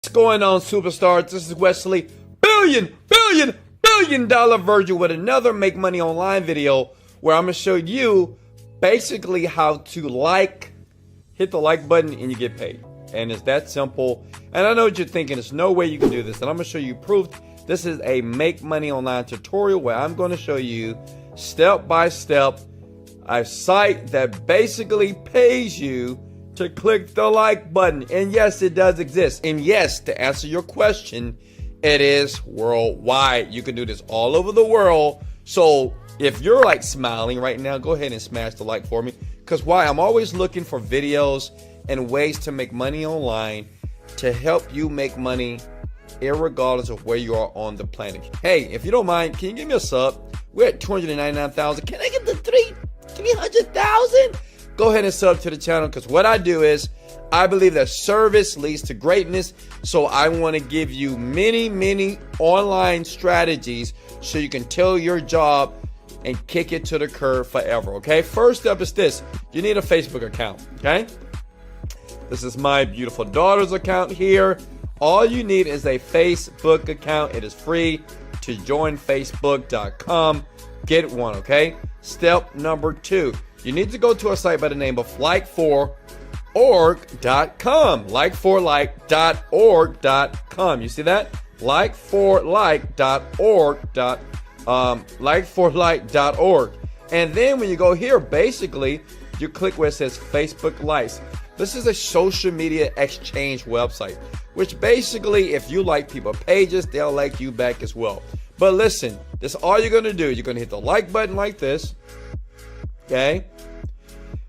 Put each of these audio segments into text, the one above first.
What's going on, superstars? This is Wesley, billion dollar Virgil with another Make Money Online video where I'm going to show you basically how to hit the like button and you get paid. And it's that simple. And I know what you're thinking, there's no way you can do this. And I'm going to show you proof. This is a Make Money Online tutorial where I'm going to show you step by step a site that basically pays you to click the like button. And yes, it does exist. And yes, to answer your question, it is worldwide. You can do this all over the world. So if you're like smiling right now, go ahead and smash the like for me. Because why? I'm always looking for videos and ways to make money online to help you make money irregardless of where you are on the planet. Hey, if you don't mind, can you give me a sub? We're at 299,000. Can I get the 300,000? Go ahead and sub to the channel, because what I do is I believe that service leads to greatness. So I want to give you many online strategies so you can tell your job and kick it to the curb forever. Okay, first up is this: you need a Facebook account. Okay, this is my beautiful daughter's account here. All you need is a Facebook account. It is free to join facebook.com. Get one. Okay, step number 2, you need to go to a site by the name of like4like.com. Like4like.org.com. You see that? Like4like.org. And then when you go here, basically, you click where it says Facebook Likes. This is a social media exchange website, which basically, if you like people's pages, they'll like you back as well. But listen, this is all you're going to do. You're going to hit the like button like this. Okay,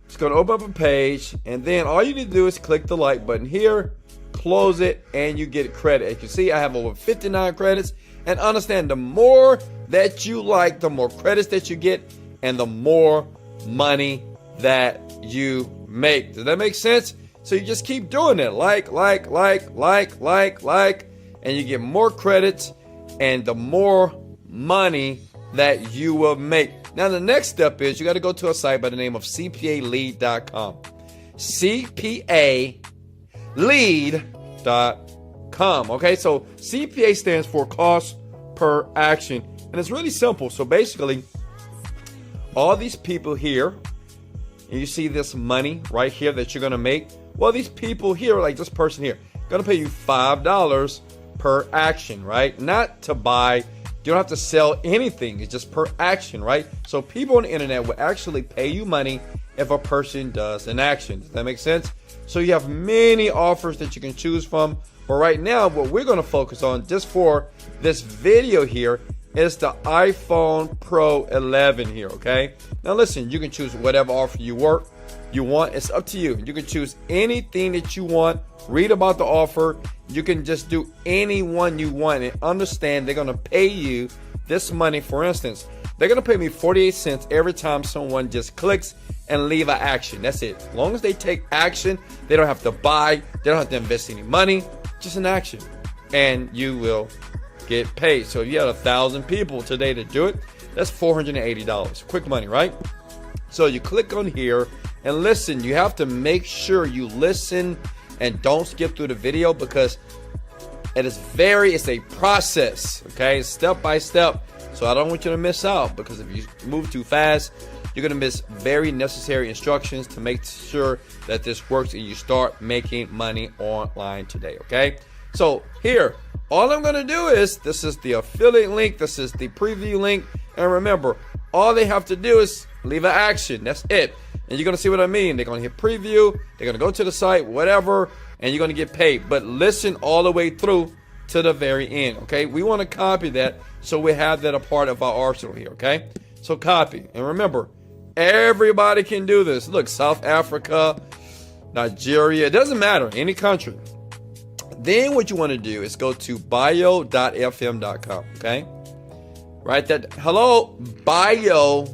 it's going to open up a page, and then all you need to do is click the like button here, close it, and you get credit. As you can see, I have over 59 credits. And understand, the more that you like, the more credits that you get, and the more money that you make. Does that make sense? So you just keep doing it, like, and you get more credits and the more money that you will make. Now, the next step is you got to go to a site by the name of CPAlead.com. CPAlead.com. Okay, so CPA stands for cost per action. And it's really simple. So basically, all these people here, and you see this money right here that you're going to make. Well, these people here, like this person here, going to pay you $5 per action, right? Not to buy. You don't have to sell anything. It's just per action, right? So people on the internet will actually pay you money if a person does an action. Does that make sense? So you have many offers that you can choose from. But right now, what we're going to focus on just for this video here is the iPhone Pro 11 here, okay? Now listen, you can choose whatever offer you want. It's up to you. You can choose anything that you want. Read about the offer. You can just do any one you want, and understand they're going to pay you this money. For instance, they're going to pay me 48 cents every time someone just clicks and leave an action. That's it. As long as they take action, they don't have to buy. They don't have to invest any money. Just an action, and you will get paid. So if you had 1,000 people today to do it, that's $480. Quick money, right? So you click on here and listen. You have to make sure you listen and don't skip through the video, because it's a process, okay? Step by step. So I don't want you to miss out, because if you move too fast, you're going to miss very necessary instructions to make sure that this works and you start making money online today, okay? So here, all I'm going to do is, this is the affiliate link, this is the preview link, and remember, all they have to do is leave an action. That's it. And you're going to see what I mean. They're going to hit preview, they're going to go to the site, whatever, and you're going to get paid. But listen all the way through to the very end, okay? We want to copy that so we have that a part of our arsenal here, okay? So copy. And remember, everybody can do this. Look, South Africa, Nigeria, it doesn't matter, any country. Then what you want to do is go to bio.fm.com, okay? Write that, hello, bio.fm,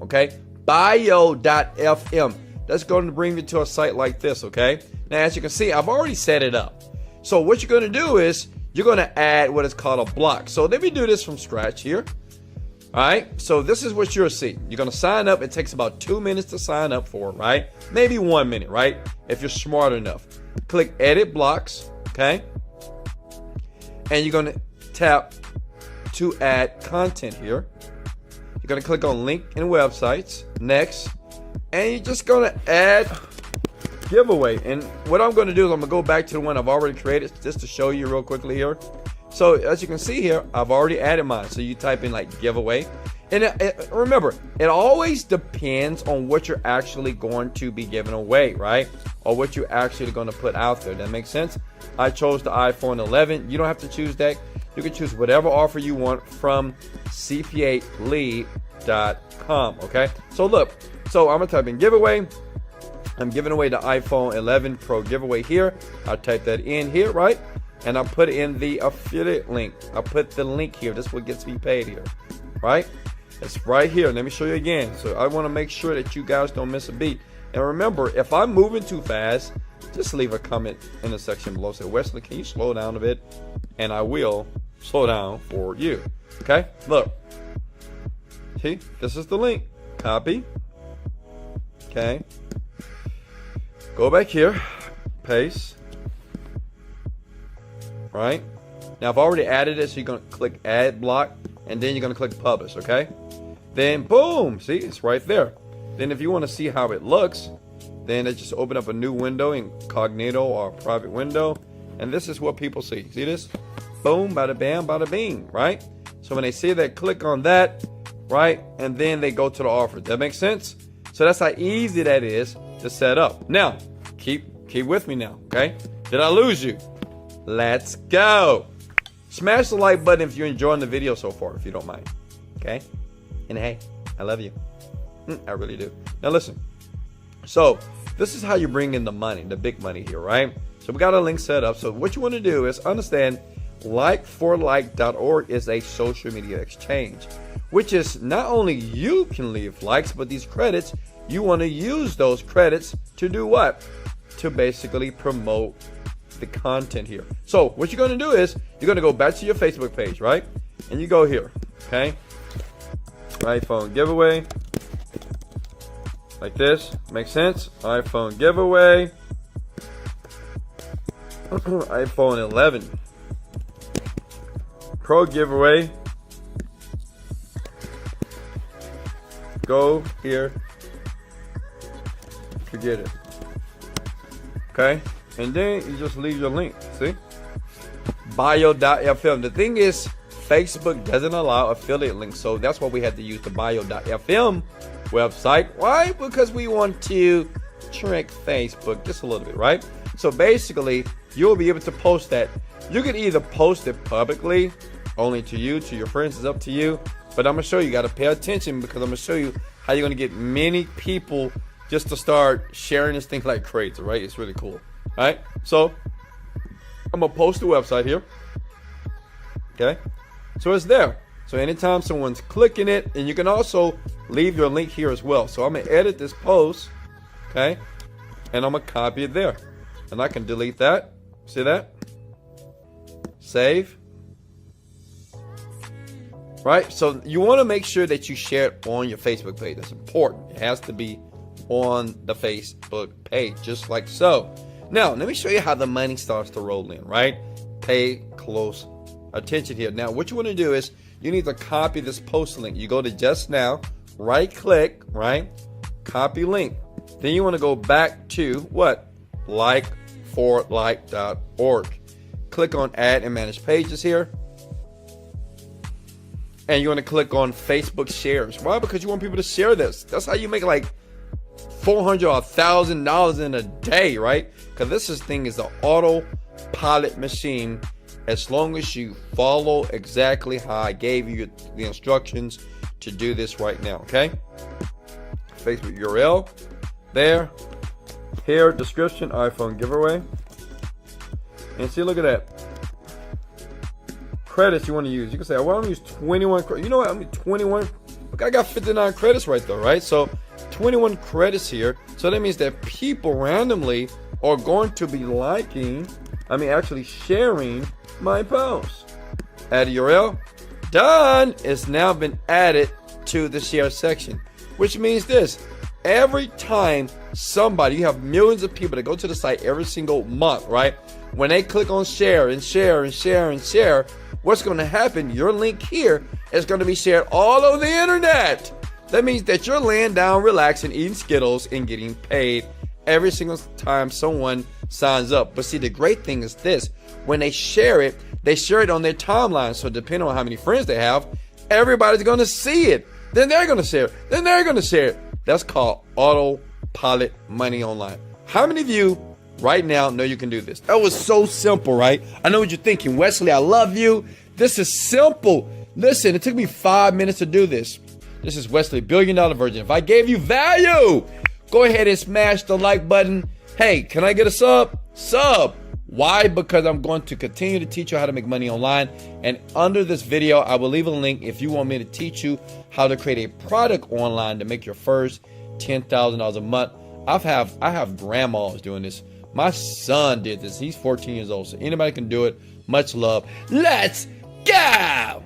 okay? Bio.fm. That's going to bring you to a site like this, okay? Now, as you can see, I've already set it up. So what you're going to do is you're going to add what is called a block. So let me do this from scratch here. All right, so this is what you'll see. You're going to sign up. It takes about 2 minutes to sign up for, right? Maybe 1 minute, right? If you're smart enough. click edit blocks, okay? And you're going to tap to add content here. You're going to click on link and websites, next, and you're just going to add giveaway. And what I'm going to do is I'm going to go back to the one I've already created just to show you real quickly here. So as you can see here, I've already added mine. So you type in like giveaway. And remember, it always depends on what you're actually going to be giving away, right? Or what you're actually going to put out there. That makes sense? I chose the iPhone 11. You don't have to choose that. You can choose whatever offer you want from cpalead.com, okay? So look, so I'm going to type in giveaway. I'm giving away the iPhone 11 Pro giveaway here. I'll type that in here, right? And I'll put in the affiliate link. I'll put the link here. This is what gets me paid here, right? It's right here. Let me show you again. So I want to make sure that you guys don't miss a beat. And remember, if I'm moving too fast, just leave a comment in the section below. Say, Wesley, can you slow down a bit? And I will slow down for you. Okay? Look. See? This is the link. Copy. Okay. Go back here. Paste. Right? Now, I've already added it, so you're going to click Add Block. And then you're going to click Publish, okay? Then, boom. See? It's right there. Then if you want to see how it looks, then just open up a new window, incognito or private window. And this is what people see. See this? Boom, bada bam, bada bing, right? So when they see that, click on that, right? And then they go to the offer. That makes sense? So that's how easy that is to set up. Now, keep with me now, okay? Did I lose you? Let's go. Smash the like button if you're enjoying the video so far, if you don't mind, okay? And hey, I love you. I really do. Now listen. So this is how you bring in the money, the big money here, right? So we got a link set up. So what you want to do is understand like4like.org is a social media exchange, which is not only you can leave likes, but these credits, you want to use those credits to do what? To basically promote the content here. So what you're going to do is you're going to go back to your Facebook page, right? And you go here, okay? iPhone giveaway. Like this. Makes sense? iPhone giveaway. iPhone 11 Pro giveaway. Go here to get it. Okay? And then you just leave your link. See? Bio.fm. The thing is, Facebook doesn't allow affiliate links, so that's why we had to use the Bio.fm website. Why? Because we want to trick Facebook just a little bit, right? So basically, you'll be able to post that. You can either post it publicly, only to you, to your friends, it's up to you. But I'm going to show you, got to pay attention, because I'm going to show you how you're going to get many people just to start sharing this thing like crazy, right? It's really cool. All right, so I'm going to post the website here. Okay, so it's there. So anytime someone's clicking it, and you can also leave your link here as well. So I'm going to edit this post, okay, and I'm going to copy it there. And I can delete that. See that? Save. Right, so you want to make sure that you share it on your Facebook page. That's important. It has to be on the Facebook page, just like so. Now, let me show you how the money starts to roll in, right? Pay close attention here. Now, what you want to do is you need to copy this post link. You go to Just Now, right click, right? Copy link. Then you want to go back to what? Like4like.org. Click on Add and Manage Pages here. And you want to click on Facebook shares. Why? Because you want people to share this. That's how you make like $400 or $1,000 in a day, right? Because this thing is an autopilot machine. As long as you follow exactly how I gave you the instructions to do this right now, okay? Facebook URL there. Here, description, iPhone giveaway. And see, look at that. Credits you want to use. You can say, well, I'm going to use 21 credits. You know what? I'm going to 21. Look, I got 59 credits right there, right? So 21 credits here. So that means that people randomly are going to be actually sharing my post. Add URL. Done. It's now been added to the share section, which means this. Every time somebody, you have millions of people that go to the site every single month, right? When they click on share and share and share and share, what's going to happen? Your link here is going to be shared all over the internet. That means that you're laying down, relaxing, eating Skittles, and getting paid every single time someone signs up. But see, the great thing is this: when they share it on their timeline. So depending on how many friends they have, everybody's going to see it. Then they're going to share it. Then they're going to share it. That's called autopilot money online. How many of you right now know you can do this? That was so simple, right? I know what you're thinking. Wesley, I love you. This is simple. Listen, it took me 5 minutes to do this. This is Wesley, $1 Billion Virgin. If I gave you value, go ahead and smash the like button. Hey, can I get a sub? Sub. Why? Because I'm going to continue to teach you how to make money online. And under this video, I will leave a link if you want me to teach you how to create a product online to make your first $10,000 a month. I have grandmas doing this. My son did this. He's 14 years old. So anybody can do it. Much love. Let's go.